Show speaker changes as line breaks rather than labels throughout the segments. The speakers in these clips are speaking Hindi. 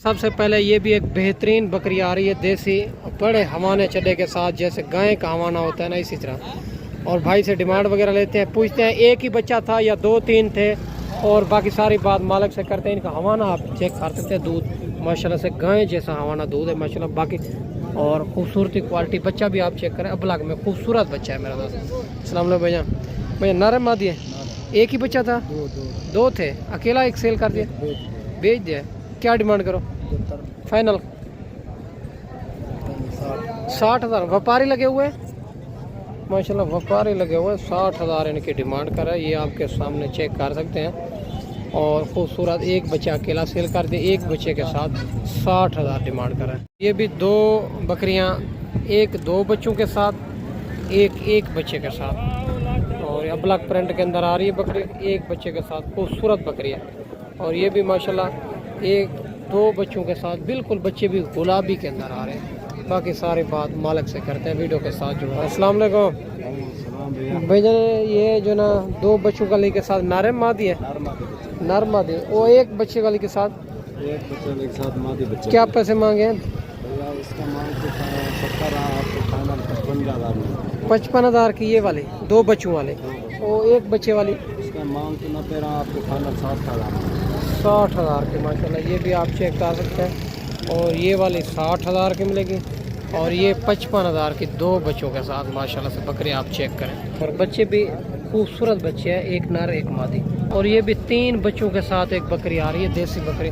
सबसे पहले ये भी एक बेहतरीन बकरी आ रही है देसी, बड़े हवाने चड्डे के साथ, जैसे गाय का हवाना होता है ना इसी तरह। और भाई से डिमांड वगैरह लेते हैं, पूछते हैं एक ही बच्चा था या 2-3 थे, और बाकी सारी बात मालिक से करते हैं। इनका हवाना आप चेक कर सकते हैं, दूध माशाल्लाह से गाय जैसा हवाना दूध है माशाल्लाह। बाकी और खूबसूरती क्वालिटी, बच्चा भी आप चेक करें, अबलग में खूबसूरत बच्चा है मेरा दोस्त। अस्सलाम वालेकुम भैया। भैया नर मादी है, एक ही बच्चा था? दो थे, अकेला एक सेल कर दिया, बेच दिया। क्या डिमांड करो? फाइनल 60,000। व्यापारी लगे हुए माशाल्लाह, व्यापारी लगे हुए 60,000 इनकी डिमांड कर रहा है। ये आपके सामने चेक कर सकते हैं। और खूबसूरत एक बच्चा अकेला सेल कर दिया, एक बच्चे के साथ 60,000 डिमांड कर रहा है। ये भी 2 बकरियां, एक 2 बच्चों के साथ, एक बच्चे के साथ। और ये ब्लैक प्रिंट के अंदर आ रही है बकरी, एक बच्चे के साथ, खूबसूरत बकरी है। और ये भी माशाल्लाह 1-2 बच्चों के साथ, बिल्कुल बच्चे भी गुलाबी के अंदर आ रहे हैं। बाकी सारी बात मालिक से करते हैं, वीडियो के साथ जुड़ा। अस्सलाम वालेकुम भैया। ये जो ना 2 बच्चों वाली के साथ नारे मादी है, नर मादी। वो एक बच्चे वाली के साथ,
एक बच्चे के साथ मादी बच्चे।
क्या पैसे मांगे हैं?
भैया इसका मांग तो
55,000 की। ये वाली 2 बच्चों वाले, वो एक बच्चे वाली
इसका मांग तो 90 रहा आपको, फाइनल 60,000।
60,000 की माशाल्लाह। ये भी आप चेक कर सकते हैं। और ये वाली 60,000 की मिलेगी। और ये 55,000 की 2 बच्चों के साथ माशाल्लाह से बकरी आप चेक करें। और बच्चे भी खूबसूरत बच्चे हैं, एक नर एक मादी। और ये भी 3 बच्चों के साथ एक बकरी आ रही है, देसी बकरी,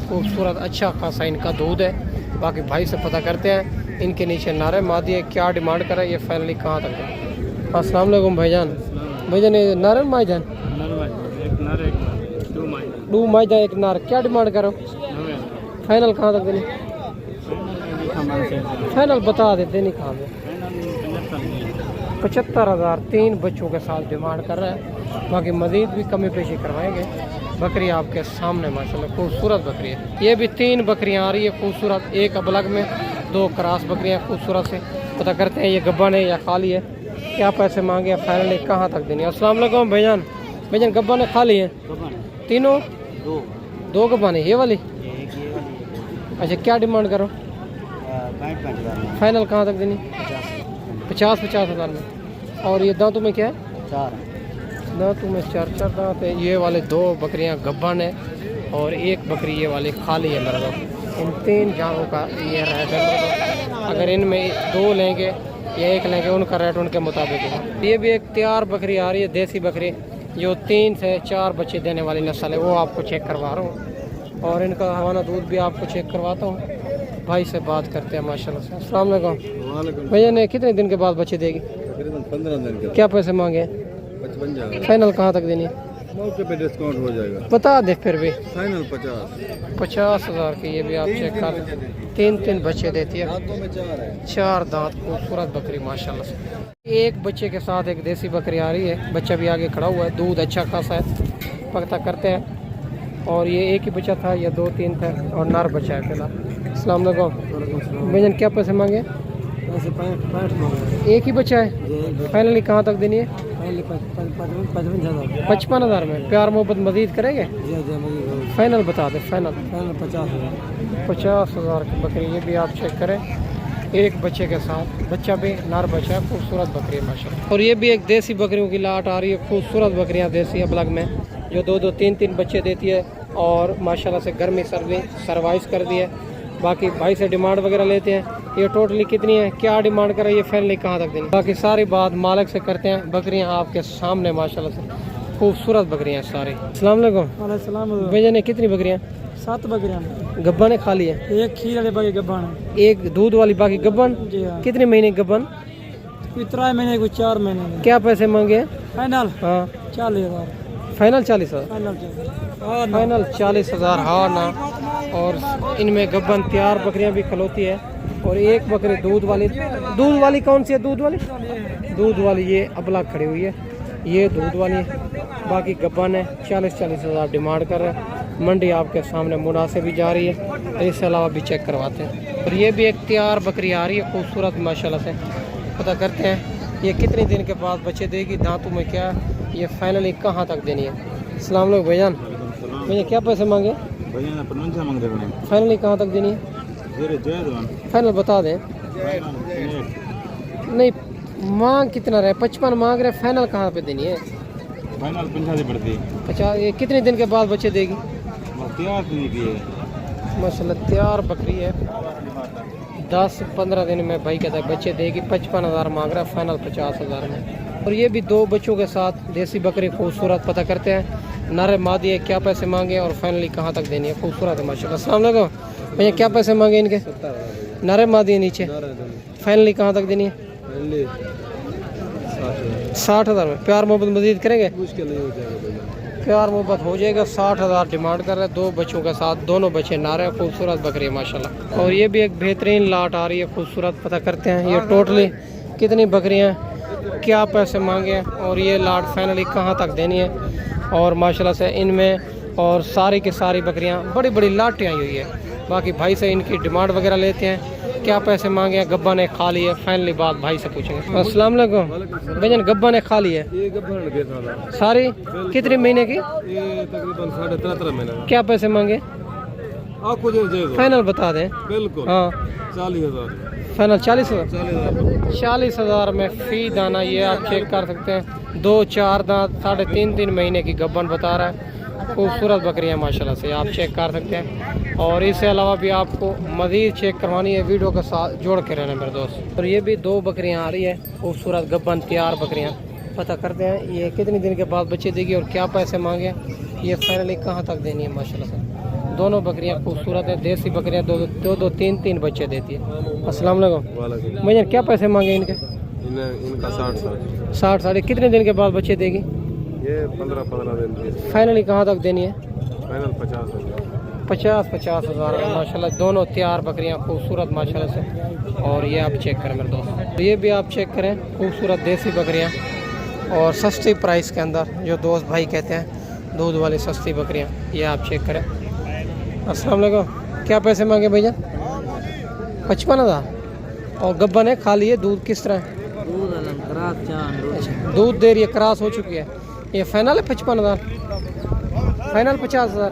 खूबसूरत, अच्छा खासा इनका दूध है। बाकी भाई से पता करते हैं। इनके नीचे नारे मादी है, क्या डिमांड करे, ये फाइनली कहाँ तक है। अस्सलाम वालेकुम भाईजान। भाईजान ये नारे माईजान, दो माईजान एक नार, क्या डिमांड करो? फाइनल कहाँ तक देनी? फाइनल बता देते नहीं कहाँ में। 75,000 3 बच्चों के साथ डिमांड कर रहा है। बाकी मजीद भी कमी पेशी करवाएंगे। बकरी आपके सामने माशाल्लाह खूबसूरत बकरी है। ये भी 3 बकरियां आ रही है खूबसूरत, एक अबलग में, 2 क्रॉस बकरियां खूबसूरत से। पता करते हैं ये गब्बन है या खाली है, क्या पैसे मांगे, फाइनली कहाँ तक देनी है। अस्सलाम वालेकुम भाईजान। भाईजान गब्बन है खाली है? तीनों 2 गब्बन है। ये वाली अच्छा, क्या डिमांड करो? फाइनल कहाँ तक देनी? 50,000 में। और ये दांतों में क्या है? 4 दांतों में, 4 दांत है। ये वाले 2 बकरियां गब्बन है, और एक बकरी ये वाली खाली है मेरा दोस्त। इन 3 जानों का ये रेट है। अगर इनमें 2 लेंगे या 1 लेंगे, उनका रेट उनके मुताबिक है। ये भी एक तैयार बकरी आ रही है, देसी बकरी, जो 3 से 4 बच्चे देने वाली नस्ल है, वो आपको चेक करवा रहा हूँ। और इनका हवाना दूध भी आपको चेक करवाता हूँ। भाई से बात करते हैं माशाल्लाह से। अस्सलाम वालेकुम भैया। ने कितने दिन के बाद बच्चे देगी?
15 दिन के।
क्या पैसे मांगे?
55,000।
फाइनल कहाँ तक देनी?
मौके पे डिस्काउंट हो जाएगा।
बता दे फिर भी।
फाइनल
50,000 की। ये भी आप चेक कर, 3 बच्चे देती है, 4 दांत, खूबसूरत बकरी माशाल्लाह से। एक बच्चे के साथ एक देसी बकरी आ रही है, बच्चा भी आगे खड़ा हुआ है, दूध अच्छा खासा है, पता करते हैं। और ये एक ही बच्चा था या 2-3 था, और नर बच्चा है अकेला। अस्सलाम वालेकुम भैया। क्या पैसे मांगे? 65 एक ही बच्चा है। फाइनली कहाँ तक देनी है? 55,000 में। प्यार मोहब्बत मजीद करेंगे? फाइनल बता दे। फाइनल 50,000 की बकरी। ये भी आप चेक करें, एक बच्चे के साथ, बच्चा भी नर बच्चा है, खूबसूरत बकरी है माशाल्लाह। और ये भी एक देसी बकरियों की लाट आ रही है, खूबसूरत बकरियां देसी अबलग में, जो 2-2 3-3 बच्चे देती है, और माशाल्लाह से गर्मी सर्दी सर्वाइव कर दी है। बाकी भाई से डिमांड वगैरह लेते हैं, ये टोटली कितनी है, क्या डिमांड कर रही है, फाइनली कहाँ तक देनी। बाकी सारी बात मालिक से करते हैं। बकरियां आपके सामने माशाल्लाह से खूबसूरत बकरियां सारी। अस्सलाम वालेकुम भैया। ने कितनी बकरियां?
7 बकरियां।
गब्बन है खाली है?
एक खीर वाली बकरी गब्बन है,
एक दूध वाली, बाकी गब्बन। कितने महीने गब्बन?
3 महीने को 4 महीने।
क्या पैसे मांगे?
फाइनल
हाँ
40,000।
फाइनल 40,000। फाइनल 40,000 हाँ ना। और इनमें गब्बन तैयार बकरियां भी खलोती है। और एक बकरी दूध वाली कौन सी है? दूध वाली ये अबला खड़ी हुई है, ये दूध वाली है। बाकी गब्बन है, 40,000 डिमांड कर रहे हैं। मंडी आपके सामने मुनासिब भी जा रही है, इसके अलावा भी चेक करवाते हैं। और ये भी एक तैयार बकरी आ रही है खूबसूरत माशाल्लाह से। पता करते हैं ये कितने दिन के बाद बच्चे देगी, दांतों में क्या, ये फाइनली कहाँ तक देनी है। अस्सलाम वालेकुम भाईजान। भैया क्या पैसे मांगे?
भैया ने 55 मांग रहे हैं।
फाइनली कहाँ तक देनी है? फाइनल बता दें। नहीं मांग कितना रहे? 55 मांग रहे, फाइनल कहाँ पे देनी है?
फाइनल 50 पड़ती है।
50। ये कितने दिन के बाद बच्चे देगी?
तैयार नहीं की है
माशाल्लाह तैयार बकरी है। 10-15 दिन में भाई कहता है बच्चे देगी। 55,000 मांग रहा है, फाइनल 50,000 में। और ये भी 2 बच्चों के साथ देसी बकरी खूबसूरत। पता करते हैं नर मादी है, क्या पैसे मांगे और फाइनली कहाँ तक देनी है। खूबसूरत है माशाल्लाह। अस्सलाम वालेकुम भैया, क्या पैसे मांगे इनके? नर मादी है नीचे। फाइनली कहाँ तक देनी है? 60,000 में। प्यार मोहब्बत मजीद करेंगे?
मुश्किल नहीं हो जाएगा भैया,
प्यार मोहब्बत हो जाएगा। 60,000 डिमांड कर रहे हैं। 2 बच्चों के साथ, दोनों बच्चे नारे हैं। खूबसूरत बकरी है माशाल्लाह। और ये भी एक बेहतरीन लाट आ रही है खूबसूरत। पता करते हैं ये टोटली कितनी बकरियां, क्या पैसे मांगे हैं और ये लाट फाइनली कहाँ तक देनी है। और माशाल्लाह से इनमें और सारी की सारी बकरियां बड़ी बड़ी लाटें आई हुई है। बाकी भाई से इनकी डिमांड वगैरह लेते हैं, क्या पैसे मांगे हैं। गब्बा ने खा ली है, फाइनली बात भाई से पूछेंगे। अस्सलाम वालेकुम भैया, गब्बा ने खा ली है
ये गब्बर दे रहा
सारी? कितने महीने की?
ये तकरीबन 13.5 महीने
क्या पैसे मांगे?
आपको जो दे दो
फाइनल बता दें।
बिल्कुल
हाँ
40,000।
फाइनल 40,000।
40,000
40,000 में फी दाना ये आप चेक कर सकते हैं। 2-4 दांत 3.5 महीने की गब्बन बता रहा है। खूबसूरत बकरियां माशाल्लाह से आप चेक कर सकते हैं। और इसके अलावा भी आपको मज़ीद चेक करवानी है, वीडियो के साथ जोड़ के रहना मेरे दोस्त। और ये भी 2 बकरियां आ रही है खूबसूरत गब्बन तैयार बकरियां। पता करते हैं ये कितनी दिन के बाद बच्चे देगी और क्या पैसे मांगे, ये फाइनली कहाँ तक देनी है माशाल्लाह से। दोनों बकरियां खूबसूरत है, देसी बकरियां 2-2, 3-3 बच्चे देती है। अस्सलाम वालेकुम भैया, क्या पैसे मांगे इनके?
इनका 60
60 कितने दिन के बाद बच्चे देगी?
ये 15 दिन की।
फाइनली कहाँ तक देनी है?
फाइनल 50,000।
50,000 माशाल्लाह। दोनों तैयार बकरियां खूबसूरत माशाल्लाह से। और ये आप चेक करें मेरे दोस्त, ये भी आप चेक करें खूबसूरत देसी बकरियां और सस्ती प्राइस के अंदर, जो दोस्त भाई कहते हैं दूध वाली सस्ती बकरियां, ये आप चेक करें। अस्सलाम वालेकुम, क्या पैसे मांगे भैया? 55,000। और गब्बा ने खा लिए दूध? किस तरह दूध दे रही है? क्रॉस हो चुकी है। ये फाइनल है 55,000, फाइनल 50,000।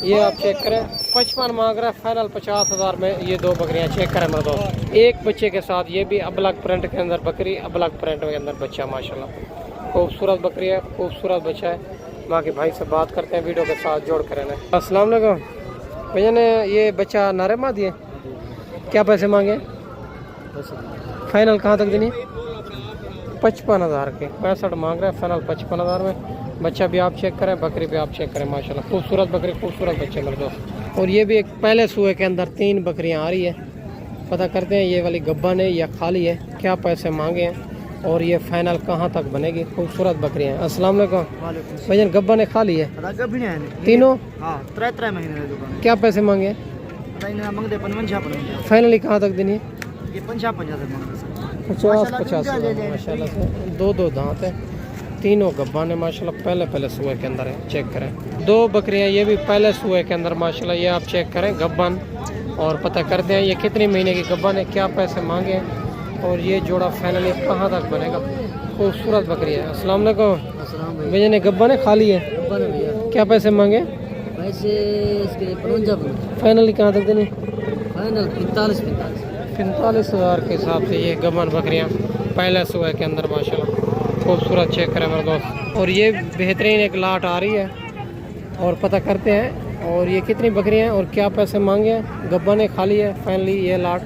ये आप चेक करें 55 मांग रहा है, फाइनल 50,000 में ये 2 बकरियां चेक करें मेरे दोस्त। एक बच्चे के साथ ये भी अबलग प्रिंट के अंदर बकरी, अबलग प्रिंट के अंदर बच्चा माशाल्लाह। खूबसूरत बकरी है, खूबसूरत बच्चा है। बाकी भाई से बात करते हैं, वीडियो के साथ जोड़ कर रहना। अस्सलाम वालेकुम भैया, ने ये बच्चा नारे मार दिए, क्या पैसे मांगे? फाइनल कहाँ तक देनी? 55,000 के। 65 मांग रहे हैं, फाइनल 55,000 में। बच्चा भी आप चेक करें, बकरी भी आप चेक करें माशाल्लाह। खूबसूरत बकरी, खूबसूरत बच्चे मेरे दोस्त। और ये भी एक पहले सूए के अंदर 3 बकरियां आ रही है। पता करते हैं ये वाली गब्बन है या खाली है, क्या पैसे मांगे हैं और ये फाइनल कहाँ तक बनेगी। खूबसूरत बकरियां हैं। अस्सलाम वालेकुम भैया, गब्बन है खाली है तीनों? क्या पैसे मांगे? फाइनली कहाँ तक देनी है? 50,000 माशाल्लाह से। 2-2 दांत है, तीनों गब्बान है माशाल्लाह। पहले सूए के अंदर है, चेक करें। 2 बकरियां ये भी पहले सूए के अंदर माशाल्लाह, ये आप चेक करें गब्बान। और पता करते हैं ये कितनी महीने की गब्बान है, क्या पैसे मांगे हैं और ये जोड़ा फाइनली कहाँ तक बनेगा। खूबसूरत बकरी है। अस्सलाम वालेकुम भैया, ने गब्बान है खाली है, क्या पैसे मांगे? फाइनली कहाँ तक देनी?
फाइनल
45,000 के हिसाब से ये गब्बान बकरियाँ पहले सुबह के अंदर माशाल्लाह खूबसूरत चेक करें मेरे दोस्त। और ये बेहतरीन एक लाट आ रही है और पता करते हैं और ये कितनी बकरियां हैं और क्या पैसे मांगे हैं। गब्बा ने खाली है, फाइनली ये लाट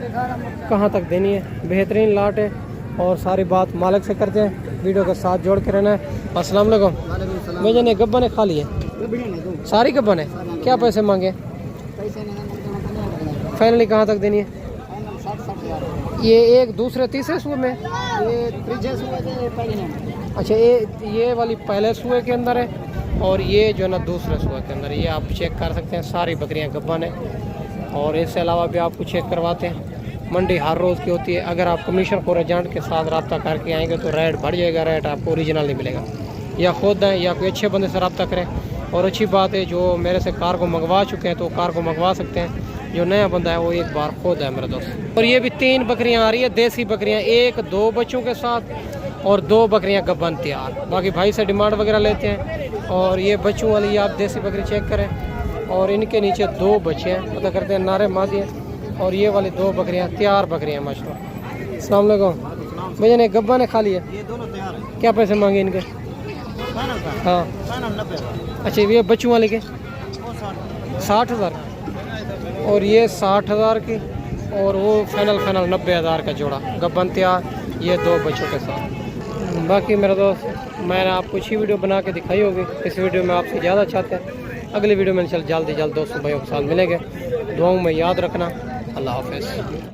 कहाँ तक देनी है। बेहतरीन लाट है और सारी बात मालिक से करते हैं, वीडियो के साथ जोड़ के रहना है। अस्सलाम वालेकुम भैया, ने गब्बा ने खाली है सारी गब्बा ने, क्या पैसे मांगे? फाइनली कहाँ तक देनी है? ये एक दूसरे तीसरे सूए में, अच्छा ये वाली पहले सूए के अंदर है और ये जो है ना दूसरे सूए के अंदर। ये आप चेक कर सकते हैं, सारी बकरियां गब्बन है। और इसके अलावा भी आपको चेक करवाते हैं। मंडी हर रोज़ की होती है। अगर आप कमीशन खोर एजेंट के साथ रब्ता करके आएंगे तो रेट बढ़ जाएगा, रेट आपको ओरिजिनल नहीं मिलेगा। या खुद हैं या कोई अच्छे बंदे से रब्ता करें। और अच्छी बात है, जो मेरे से कार को मंगवा चुके हैं तो कार को मंगवा सकते हैं। जो नया बंदा है वो एक बार खुद है मेरे दोस्त। और ये भी 3 बकरियां आ रही है, देसी बकरियां, 1-2 बच्चों के साथ और 2 बकरियां गब्बन तैयार। बाकी भाई से डिमांड वगैरह लेते हैं और ये बच्चों वाली आप देसी बकरी चेक करें। और इनके नीचे 2 बच्चे हैं, पता करते हैं नारे मादी हैं। और ये वाली 2 बकरियां तैयार बकरियां माशाल्लाह। अस्सलाम वालेकुम भैया ने गब्बा ने खा लिया,
ये दोनों तैयार है।
क्या पैसे मांगे इनके?
फाइनल का
हाँ
फाइनल 90।
अच्छा, ये बच्चों वाले के
वो 60।
60,000 और ये 60,000 की, और वो फाइनल 90,000 का जोड़ा गब्बन तैयार, ये 2 बच्चों के साथ। बाकी मेरा दोस्त, मैंने आपको अच्छी वीडियो बना के दिखाई होगी। इस वीडियो में आपसे ज़्यादा चाहते हैं, अगली वीडियो में जल्दी दोस्तों भाइयों के साथ मिलेंगे। दुआओं में याद रखना। अल्लाह हाफ़िज़।